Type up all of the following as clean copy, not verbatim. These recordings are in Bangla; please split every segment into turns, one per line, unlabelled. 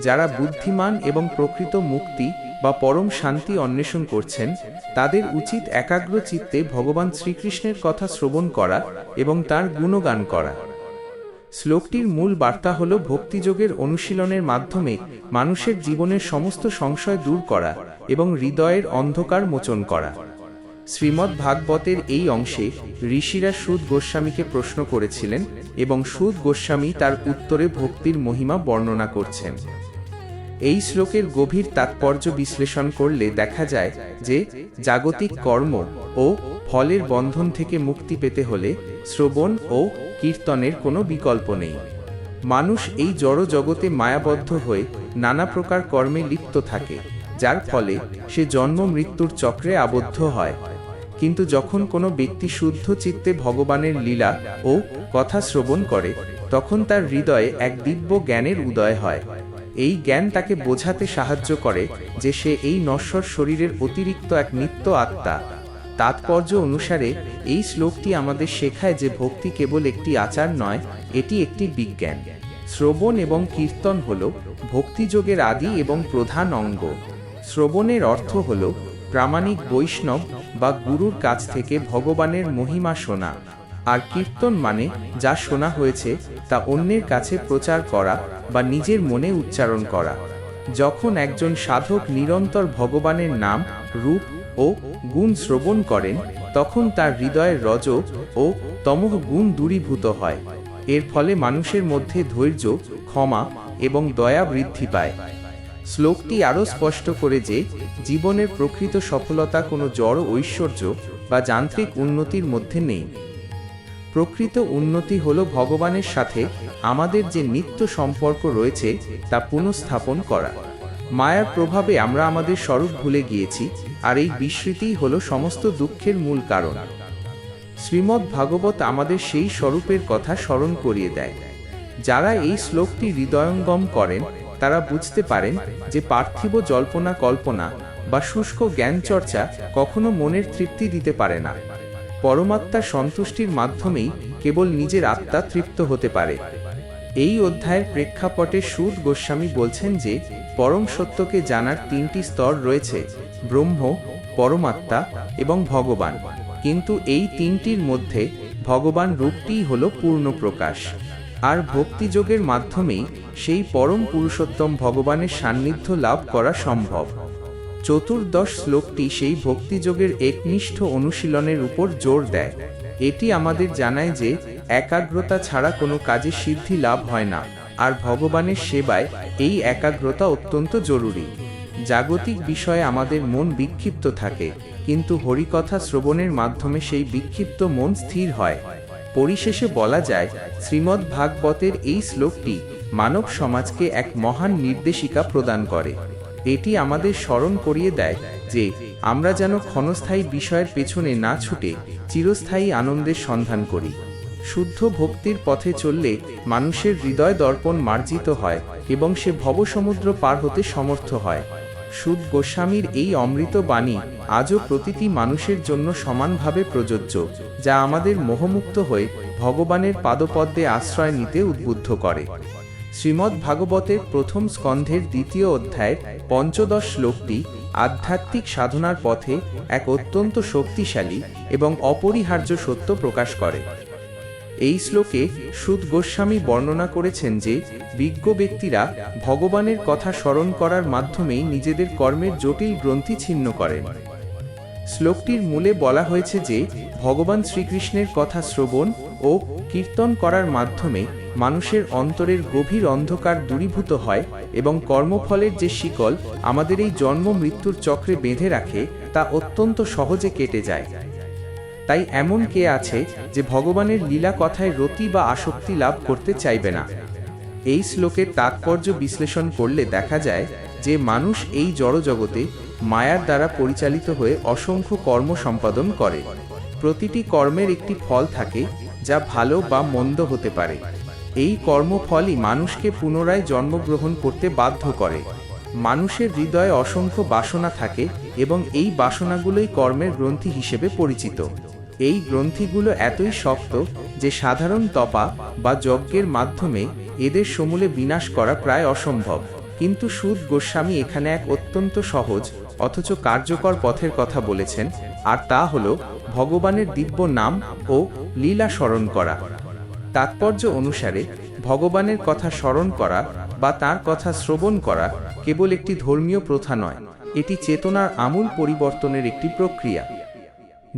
যারা বুদ্ধিমান এবং প্রকৃত মুক্তি বা পরম শান্তি অন্বেষণ করছেন, তাদের উচিত একাগ্র চিত্তে ভগবান শ্রীকৃষ্ণের কথা শ্রবণ করা এবং তার গুণগান করা। শ্লোকটির মূল বার্তা হল ভক্তিযোগের অনুশীলনের মাধ্যমে মানুষের জীবনের সমস্ত সংশয় দূর করা এবং হৃদয়ের অন্ধকার মোচন করা। শ্রীমদ্ ভাগবতের এই অংশে ঋষিরা সুত গোস্বামীকে প্রশ্ন করেছিলেন এবং সুত গোস্বামী তার উত্তরে ভক্তির মহিমা বর্ণনা করছেন। এই শ্লোকের গভীর তাৎপর্য বিশ্লেষণ করলে দেখা যায় যে জাগতিক কর্ম ও ফলের বন্ধন থেকে মুক্তি পেতে হলে শ্রবণ ও কীর্তনের কোনো বিকল্প নেই। মানুষ এই জড় জগতে মায়াবদ্ধ হয়ে নানা প্রকার কর্মে লিপ্ত থাকে, যার ফলে সে জন্ম মৃত্যুর চক্রে আবদ্ধ হয়। কিন্তু যখন কোনো ব্যক্তি শুদ্ধ চিত্তে ভগবানের লীলা ও কথা শ্রবণ করে, তখন তার হৃদয়ে এক দিব্য জ্ঞানের উদয় হয়। এই জ্ঞান তাকে বোঝাতে সাহায্য করে যে সে এই নশ্বর শরীরের অতিরিক্ত এক নিত্য আত্মা। তাৎপর্য অনুসারে এই শ্লোকটি আমাদের শেখায় যে ভক্তি কেবল একটি আচার নয়, এটি একটি বিজ্ঞান। শ্রবণ এবং কীর্তন হল ভক্তিযোগের আদি এবং প্রধান অঙ্গ। শ্রবণের অর্থ হল প্রামাণিক বৈষ্ণব বা গুরুর কাছ থেকে ভগবানের মহিমা শোনা, আর কীর্তন মানে যা শোনা হয়েছে তা অন্যের কাছে প্রচার করা বা নিজের মনে উচ্চারণ করা। যখন একজন সাধক নিরন্তর ভগবানের নাম, রূপ ও গুণ শ্রবণ করেন, তখন তার হৃদয়ের রজ ও তমঃ গুণ দূরীভূত হয়। এর ফলে মানুষের মধ্যে ধৈর্য, ক্ষমা এবং দয়া বৃদ্ধি পায়। শ্লোকটি আরও স্পষ্ট করে যে জীবনের প্রকৃত সফলতা কোনো জড় ঐশ্বর্য বা যান্ত্রিক উন্নতির মধ্যে নেই। প্রকৃত উন্নতি হল ভগবানের সাথে আমাদের যে নিত্য সম্পর্ক রয়েছে তা পুনঃস্থাপন করা। মায়ার প্রভাবে আমরা আমাদের স্বরূপ ভুলে গিয়েছি, আর এই বিস্মৃতিই হল সমস্ত দুঃখের মূল কারণ। শ্রীমদ্ ভাগবত আমাদের সেই স্বরূপের কথা স্মরণ করিয়ে দেয়। যারা এই শ্লোকটি হৃদয়ঙ্গম করেন তারা বুঝতে পারেন যে পার্থিব জল্পনা কল্পনা বা শুষ্ক জ্ঞান চর্চা কখনো মনের তৃপ্তি দিতে পারে না। পরমাত্মার সন্তুষ্টির মাধ্যমেই কেবল নিজের আত্মা তৃপ্ত হতে পারে। এই অধ্যায়ের প্রেক্ষাপটে সুত গোস্বামী বলছেন যে পরম সত্যকে জানার তিনটি স্তর রয়েছে: ব্রহ্ম, পরমাত্মা এবং ভগবান। কিন্তু এই তিনটির মধ্যে ভগবান রূপটিই হল পূর্ণ প্রকাশ, আর ভক্তিযোগের মাধ্যমেই সেই পরম পুরুষোত্তম ভগবানের সান্নিধ্য লাভ করা সম্ভব। চতুর্দশ শ্লোকটি সেই ভক্তিযোগের একনিষ্ঠ অনুশীলনের উপর জোর দেয়। এটি আমাদের জানায় যে একাগ্রতা ছাড়া কোনো কাজে সিদ্ধি লাভ হয় না, আর ভগবানের সেবায় এই একাগ্রতা অত্যন্ত জরুরি। জাগতিক বিষয়ে আমাদের মন বিক্ষিপ্ত থাকে, কিন্তু হরিকথা শ্রবণের মাধ্যমে সেই বিক্ষিপ্ত মন স্থির হয়। পরিশেষে বলা যায়, শ্রীমদ্ ভাগবতের এই শ্লোকটি মানব সমাজকে এক মহান নির্দেশিকা প্রদান করে। এটি আমাদের স্মরণ করিয়ে দেয় যে আমরা যেন ক্ষণস্থায়ী বিষয়ের পেছনে না ছুটে চিরস্থায়ী আনন্দের সন্ধান করি। শুদ্ধ ভক্তির পথে চললে মানুষের হৃদয় দর্পণ মার্জিত হয় এবং সে ভবসমুদ্র পার হতে সমর্থ হয়। সুত গোস্বামীর এই অমৃত বাণী আজও প্রতিটি মানুষের জন্য সমানভাবে প্রযোজ্য, যা আমাদের মোহমুক্ত হয়ে ভগবানের পাদপদ্মে আশ্রয় নিতে উদ্বুদ্ধ করে। শ্রীমদ্ ভাগবতের প্রথম স্কন্ধের দ্বিতীয় অধ্যায়ের পঞ্চদশ শ্লোকটি আধ্যাত্মিক সাধনার পথে এক অত্যন্ত শক্তিশালী এবং অপরিহার্য সত্য প্রকাশ করে। এই শ্লোকে সুত গোস্বামী বর্ণনা করেছেন যে বিজ্ঞ ব্যক্তিরা ভগবানের কথা স্মরণ করার মাধ্যমেই নিজেদের কর্মের জটিল গ্রন্থি ছিন্ন করেন। শ্লোকটির মূলে বলা হয়েছে যে ভগবান শ্রীকৃষ্ণের কথা শ্রবণ ও কীর্তন করার মাধ্যমে মানুষের অন্তরের গভীর অন্ধকার দূরীভূত হয় এবং কর্মফলের যে শিকল আমাদের এই জন্ম মৃত্যুর চক্রে বেঁধে রাখে তা অত্যন্ত সহজে কেটে যায়। তাই এমন কে আছে যে ভগবানের লীলা কথায় রতি বা আসক্তি লাভ করতে চাইবে না? এই শ্লোকের তাৎপর্য বিশ্লেষণ করলে দেখা যায় যে মানুষ এই জড়জগতে মায়ার দ্বারা পরিচালিত হয়ে অসংখ্য কর্ম সম্পাদন করে। প্রতিটি কর্মের একটি ফল থাকে, যা ভালো বা মন্দ হতে পারে। এই কর্মফলই মানুষকে পুনরায় জন্মগ্রহণ করতে বাধ্য করে। মানুষের হৃদয়ে অসংখ্য বাসনা থাকে এবং এই বাসনাগুলোই কর্মের গ্রন্থি হিসেবে পরিচিত। এই গ্রন্থিগুলো এতই শক্ত যে সাধারণ তপা বা যজ্ঞের মাধ্যমে এদের সমূলে বিনাশ করা প্রায় অসম্ভব। কিন্তু সুদ গোস্বামী এখানে এক অত্যন্ত সহজ অথচ কার্যকর পথের কথা বলেছেন, আর তা হল ভগবানের দিব্য নাম ও লীলা স্মরণ করা। তাৎপর্য অনুসারে ভগবানের কথা স্মরণ করা বা তার কথা শ্রবণ করা কেবল একটি ধর্মীয় প্রথা নয়, এটি চেতনার আমূল পরিবর্তনের একটি প্রক্রিয়া।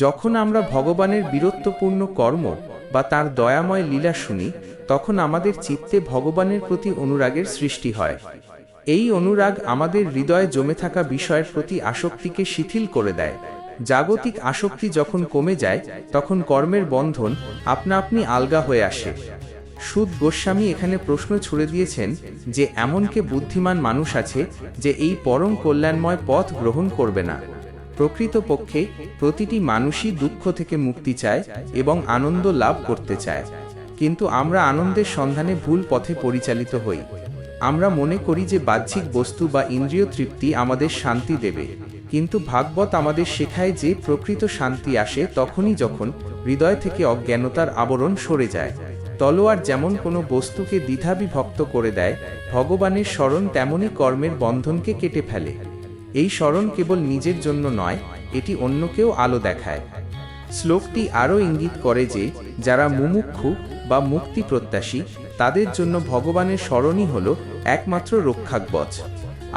যখন আমরা ভগবানের বীরত্বপূর্ণ কর্ম বা তার দয়াময় লীলা শুনি, তখন আমাদের চিত্তে ভগবানের প্রতি অনুরাগের সৃষ্টি হয়। এই অনুরাগ আমাদের হৃদয়ে জমে থাকা বিষয়ের প্রতি আসক্তিকে শিথিল করে দেয়। জাগতিক আসক্তি যখন কমে যায়, তখন কর্মের বন্ধন আপনা আপনি আলগা হয়ে আসে। সুদ গোস্বামী এখানে প্রশ্ন ছুড়ে দিয়েছেন যে এমন কে বুদ্ধিমান মানুষ আছে যে এই পরম কল্যাণময় পথ গ্রহণ করবে না। প্রকৃতপক্ষে প্রতিটি মানুষই দুঃখ থেকে মুক্তি চায় এবং আনন্দ লাভ করতে চায়, কিন্তু আমরা আনন্দের সন্ধানে ভুল পথে পরিচালিত হই। আমরা মনে করি যে বাহ্যিক বস্তু বা ইন্দ্রিয় তৃপ্তি আমাদের শান্তি দেবে, কিন্তু ভাগবত আমাদের শেখায় যে প্রকৃত শান্তি আসে তখনই যখন হৃদয় থেকে অজ্ঞানতার আবরণ সরে যায়। তলোয়ার যেমন কোনো বস্তুকে দ্বিধাবিভক্ত করে দেয়, ভগবানের স্মরণ তেমনই কর্মের বন্ধনকে কেটে ফেলে। এই স্মরণ কেবল নিজের জন্য নয়, এটি অন্যকেও আলো দেখায়। শ্লোকটি আরও ইঙ্গিত করে যে যারা মুমুক্ষু বা মুক্তি প্রত্যাশী, তাদের জন্য ভগবানের স্মরণই হল একমাত্র রক্ষাকবচ।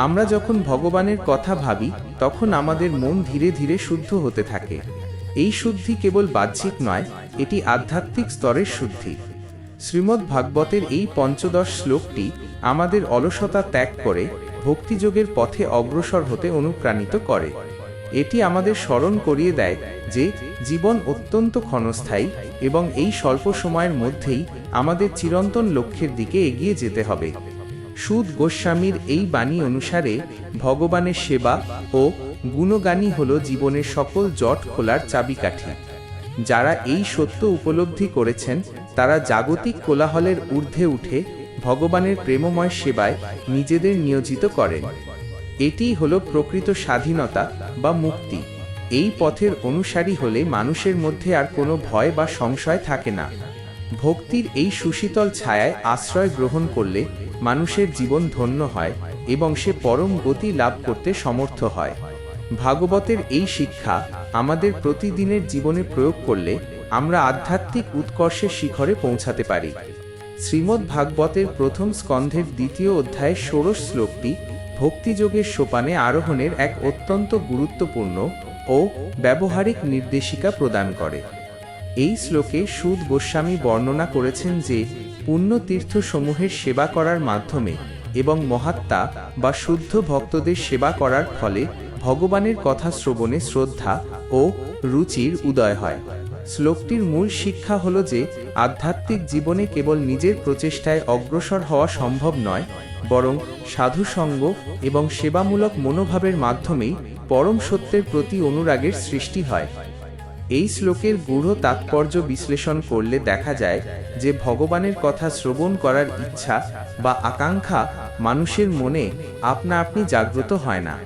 আমরা যখন ভগবানের কথা ভাবি, তখন আমাদের মন ধীরে ধীরে শুদ্ধ হতে থাকে। এই শুদ্ধি কেবল বাহ্যিক নয়, এটি আধ্যাত্মিক স্তরের শুদ্ধি। শ্রীমদ্ ভাগবতের এই পঞ্চদশ শ্লোকটি আমাদের অলসতা ত্যাগ করে ভক্তিযোগের পথে অগ্রসর হতে অনুপ্রাণিত করে। এটি আমাদের স্মরণ করিয়ে দেয় যে জীবন অত্যন্ত ক্ষণস্থায়ী এবং এই স্বল্প সময়ের মধ্যেই আমাদের চিরন্তন লক্ষ্যের দিকে এগিয়ে যেতে হবে। সুদ গোস্বামীর এই বাণী অনুসারে ভগবানের সেবা ও গুণগানই হল জীবনের সকল জট খোলার চাবিকাঠি। যারা এই সত্য উপলব্ধি করেছেন, তারা জাগতিক কোলাহলের ঊর্ধ্বে উঠে ভগবানের প্রেমময় সেবায় নিজেদের নিয়োজিত করেন। এটিই হলো প্রকৃত স্বাধীনতা বা মুক্তি। এই পথের অনুসারী হলে মানুষের মধ্যে আর কোনো ভয় বা সংশয় থাকে না। ভক্তির এই সুশীতল ছায়ায় আশ্রয় গ্রহণ করলে মানুষের জীবন ধন্য হয় এবং সে পরম গতি লাভ করতে সমর্থ হয়। ভাগবতের এই শিক্ষা আমাদের প্রতিদিনের জীবনে প্রয়োগ করলে আমরা আধ্যাত্মিক উৎকর্ষের শিখরে পৌঁছাতে পারি। শ্রীমদ্ ভাগবতের প্রথম স্কন্ধের 2য় অধ্যায়ের 16 শ্লোকটি ভক্তিযোগের সোপানে আরোহণের এক অত্যন্ত গুরুত্বপূর্ণ ও ব্যবহারিক নির্দেশিকা প্রদান করে। এই শ্লোকে সুদ গোস্বামী বর্ণনা করেছেন যে পুণ্যতীর্থসমূহের সেবা করার মাধ্যমে এবং মহাত্মা বা শুদ্ধ ভক্তদের সেবা করার ফলে ভগবানের কথা শ্রবণে শ্রদ্ধা ও রুচির উদয় হয়। শ্লোকটির মূল শিক্ষা হল যে আধ্যাত্মিক জীবনে কেবল নিজের প্রচেষ্টায় অগ্রসর হওয়া সম্ভব নয়, বরং সাধুসঙ্গ এবং সেবামূলক মনোভাবের মাধ্যমেই পরম সত্যের প্রতি অনুরাগের সৃষ্টি হয়। এই শ্লোকের গূঢ় তাৎপর্য বিশ্লেষণ করলে দেখা যায় যে ভগবানের কথা শ্রবণ করার ইচ্ছা বা আকাঙ্ক্ষা মানুষের মনে আপনা আপনি জাগ্রত হয় না।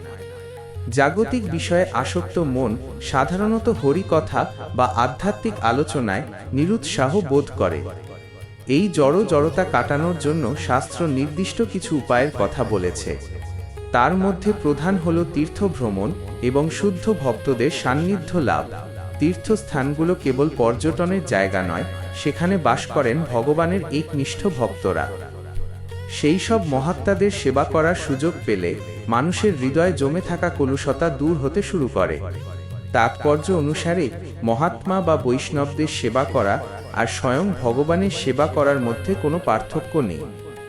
জাগতিক বিষয়ে আসক্ত মন সাধারণত হরিকথা বা আধ্যাত্মিক আলোচনায় নিরুৎসাহ বোধ করে। এই জড়তা কাটানোর জন্য শাস্ত্র নির্দিষ্ট কিছু উপায়ের কথা বলেছে। তার মধ্যে প্রধান হল তীর্থ ভ্রমণ এবং শুদ্ধ ভক্তদের সান্নিধ্য লাভ। তীর্থস্থানগুলো কেবল পর্যটনের জায়গা নয়, সেখানে বাস করেন ভগবানের একনিষ্ঠ ভক্তরা। সেই সব মহাত্মাদের সেবা করার সুযোগ পেলে মানুষের হৃদয়ে জমে থাকা কলুষতা দূর হতে শুরু করে। তাৎপর্য অনুসারে মহাত্মা বা বৈষ্ণবদের সেবা করা আর স্বয়ং ভগবানের সেবা করার মধ্যে কোনো পার্থক্য নেই।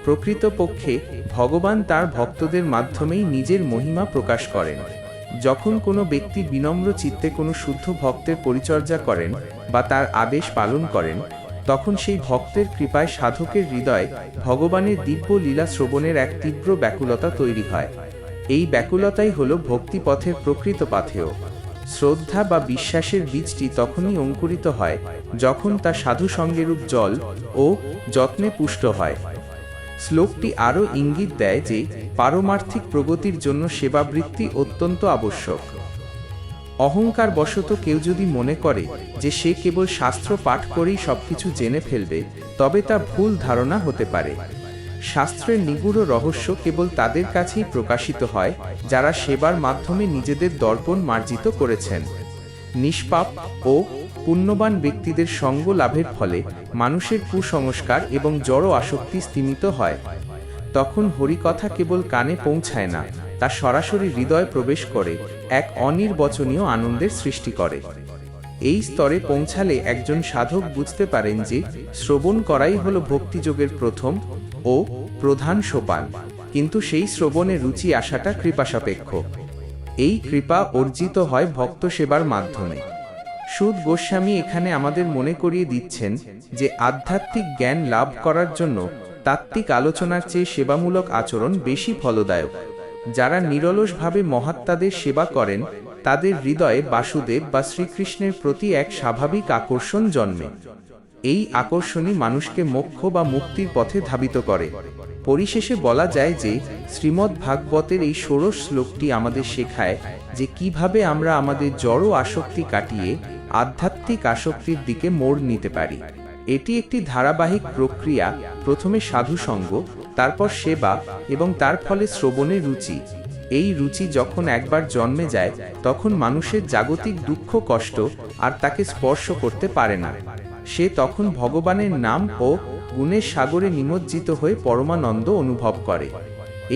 প্রকৃতপক্ষে ভগবান তার ভক্তদের মাধ্যমেই নিজের মহিমা প্রকাশ করেন। যখন কোনো ব্যক্তি বিনম্র চিত্তে কোনো শুদ্ধ ভক্তের পরিচর্যা করেন বা তার আদেশ পালন করেন, তখন সেই ভক্তের কৃপায় সাধকের হৃদয়ে ভগবানের দিব্য লীলা শ্রবণের এক তীব্র ব্যাকুলতা তৈরি হয়। এই ব্যাকুলতাই হল ভক্তিপথের প্রকৃত পাথেয়। শ্রদ্ধা বা বিশ্বাসের বীজটি তখনই অঙ্কুরিত হয় যখন তা সাধু সঙ্গেরূপ জল ও যত্নে পুষ্ট হয়। শ্লোকটি আরও ইঙ্গিত দেয় যে পারমার্থিক প্রগতির জন্য সেবাবৃত্তি অত্যন্ত আবশ্যক। অহংকার বশত কেউ যদি মনে করে যে সে কেবল শাস্ত্র পাঠ করেই সবকিছু জেনে ফেলবে, তবে তা ভুল ধারণা হতে পারে। শাস্ত্রের নিগূঢ় রহস্য কেবল তাদের কাছেই প্রকাশিত হয় যারা সেবার মাধ্যমে নিজেদের দর্পণ মার্জিত করেছেন। নিষ্পাপ ও পুণ্যবান ব্যক্তিদের সঙ্গ লাভের ফলে মানুষের কুসংস্কার এবং জড় আসক্তি স্তিমিত হয়। তখন হরিকথা কেবল কানে পৌঁছায় না, তা সরাসরি হৃদয়ে প্রবেশ করে এক অনির্বচনীয় আনন্দের সৃষ্টি করে। এই স্তরে পৌঁছালে একজন সাধক বুঝতে পারেন যে শ্রবণ করাই হলো ভক্তিযোগের প্রথম ও প্রধান সোপান, কিন্তু সেই শ্রবণে রুচি আসাটা কৃপাসাপেক্ষ। এই কৃপা অর্জিত হয় ভক্ত সেবার মাধ্যমে। সুদ গোস্বামী এখানে আমাদের মনে করিয়ে দিচ্ছেন যে আধ্যাত্মিক জ্ঞান লাভ করার জন্য তাত্ত্বিক আলোচনার চেয়ে সেবামূলক আচরণ বেশি ফলদায়ক। যারা নিরলসভাবে মহাত্মাদের সেবা করেন তাদের হৃদয়ে বাসুদেব বা শ্রীকৃষ্ণের প্রতি এক স্বাভাবিক আকর্ষণ জন্মে। এই আকর্ষণই মানুষকে মোক্ষ বা মুক্তির পথে ধাবিত করে। পরিশেষে বলা যায় যে শ্রীমদ্ ভাগবতের এই ষোড়শ শ্লোকটি আমাদের শেখায় যে কিভাবে আমরা আমাদের জড় আসক্তি কাটিয়ে আধ্যাত্মিক আসক্তির দিকে মোড় নিতে পারি। এটি একটি ধারাবাহিক প্রক্রিয়া, প্রথমে সাধুসঙ্গ, তারপর সেবা এবং তার ফলে শ্রবণের রুচি। এই রুচি যখন একবার জন্মে যায় তখন মানুষের জাগতিক দুঃখ কষ্ট আর তাকে স্পর্শ করতে পারে না। সে তখন ভগবানের নাম ও গুণের সাগরে নিমজ্জিত হয়ে পরমানন্দ অনুভব করে।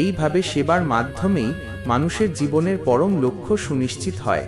এইভাবে সেবার মাধ্যমেই মানুষের জীবনের পরম লক্ষ্য সুনিশ্চিত হয়।